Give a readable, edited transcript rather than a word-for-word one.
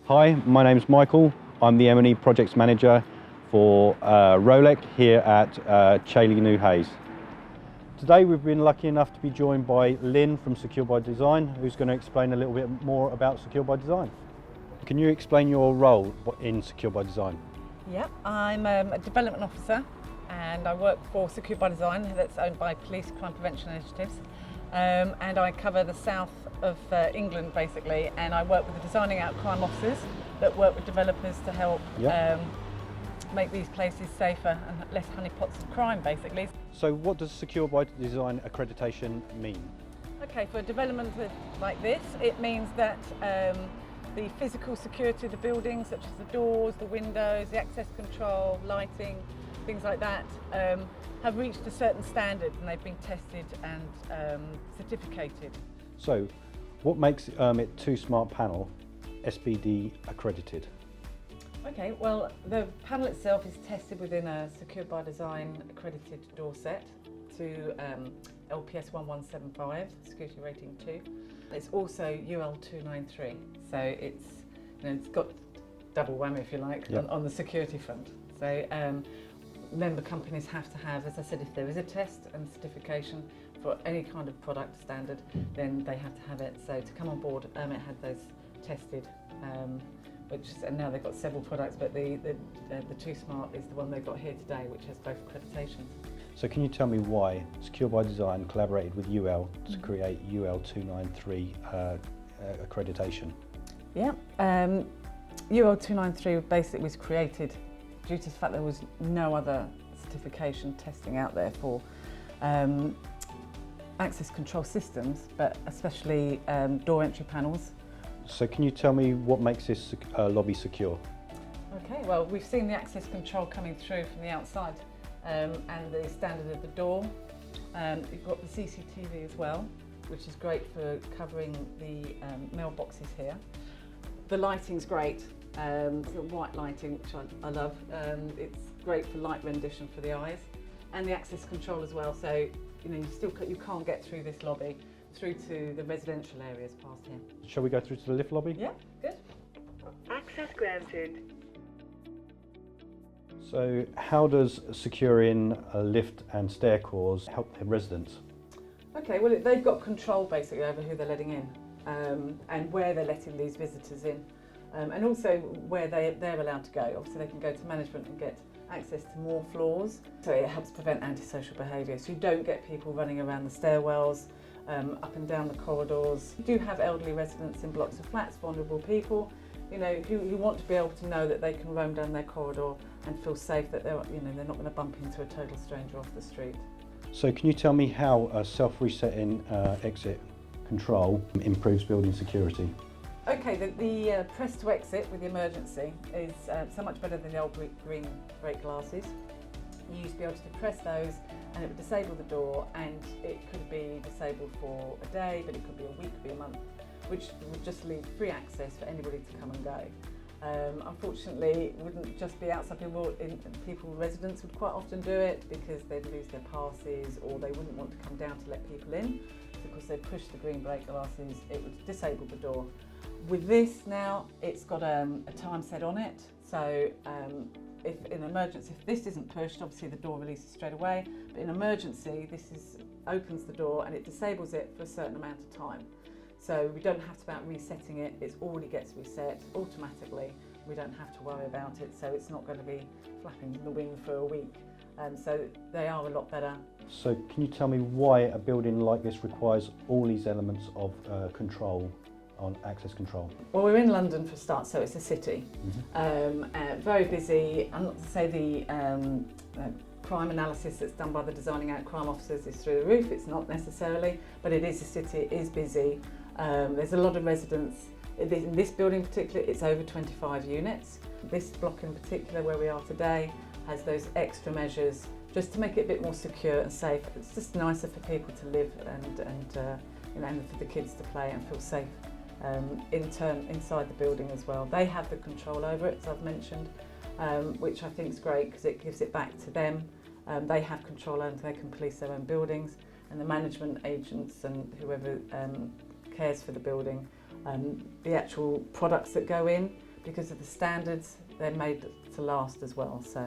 Hi, my name's Michael. I'm the M&E Projects Manager for Rolec here at Chailey New Hayes. Today we've been lucky enough to be joined by Lyn from Secure by Design, who's going to explain a little bit more about Secure by Design. Can you explain your role in Secure by Design? Yep, I'm a development officer and I work for Secure by Design, that's owned by Police Crime Prevention Initiatives. And I cover the south of England basically, and I work with the designing out crime officers that work with developers to help make these places safer and less honeypots of crime basically. So what does Secure by Design accreditation mean? Okay, for a development like this, it means that the physical security of the buildings, such as the doors, the windows, the access control, lighting, things like that, have reached a certain standard and they've been tested and certificated. So what makes Urmet 2 Smart Panel SBD accredited? Okay, well the panel itself is tested within a Secure by Design accredited door set to LPS 1175, security rating 2. It's also UL 293, so it's got double whammy if you like on the security front. So member companies have to have, as I said, if there is a test and certification for any kind of product standard, then they have to have it. So to come on board, Urmet had those tested, and now they've got several products, but the 2 Smart is the one they've got here today, which has both accreditations. So can you tell me why Secure by Design collaborated with UL to create UL 293 accreditation? Yeah, UL 293 basically was created due to the fact there was no other certification testing out there for access control systems, but especially door entry panels. So can you tell me what makes this lobby secure? Okay, well we've seen the access control coming through from the outside and the standard of the door. You've got the CCTV as well, which is great for covering the mailboxes here. The lighting's great. It's white lighting, which I love. It's great for light rendition for the eyes, and the access control as well. So you can't get through this lobby through to the residential areas past here. Shall we go through to the lift lobby? Yeah, good. Access granted. So how does securing a lift and stair cores help the residents? Okay, well they've got control basically over who they're letting in and where they're letting these visitors in. And also where they're allowed to go. Obviously they can go to management and get access to more floors. So it helps prevent antisocial behaviour. So you don't get people running around the stairwells, up and down the corridors. You do have elderly residents in blocks of flats, vulnerable people, who want to be able to know that they can roam down their corridor and feel safe that they're not going to bump into a total stranger off the street. So can you tell me how a self-resetting exit control improves building security? Okay, the press to exit with the emergency is so much better than the old green brake glasses. You used to be able to press those and it would disable the door, and it could be disabled for a day, but it could be a week, could be a month, which would just leave free access for anybody to come and go. Unfortunately, it wouldn't just be outside residents would quite often do it because they'd lose their passes or they wouldn't want to come down to let people in. Because they'd push the green brake glasses, it would disable the door. With this now, it's got a time set on it, so if in an emergency, if this isn't pushed, obviously the door releases straight away, but in emergency, opens the door and it disables it for a certain amount of time. So we don't have to about resetting it, it already gets reset automatically. We don't have to worry about it, so it's not going to be flapping in the wind for a week. So they are a lot better. So can you tell me why a building like this requires all these elements of control on access control? Well, we're in London for a start, so it's a city. Very busy. I'm not to say the crime analysis that's done by the designing out crime officers is through the roof, it's not necessarily, but it is a city, it is busy. There's a lot of residents. In this building in particular, it's over 25 units. This block in particular, where we are today, has those extra measures just to make it a bit more secure and safe. It's just nicer for people to live and for the kids to play and feel safe inside the building as well. They have the control over it, as I've mentioned, which I think is great because it gives it back to them. They have control and they can police their own buildings, and the management agents and whoever cares for the building, the actual products that go in, because of the standards, they're made to last as well. So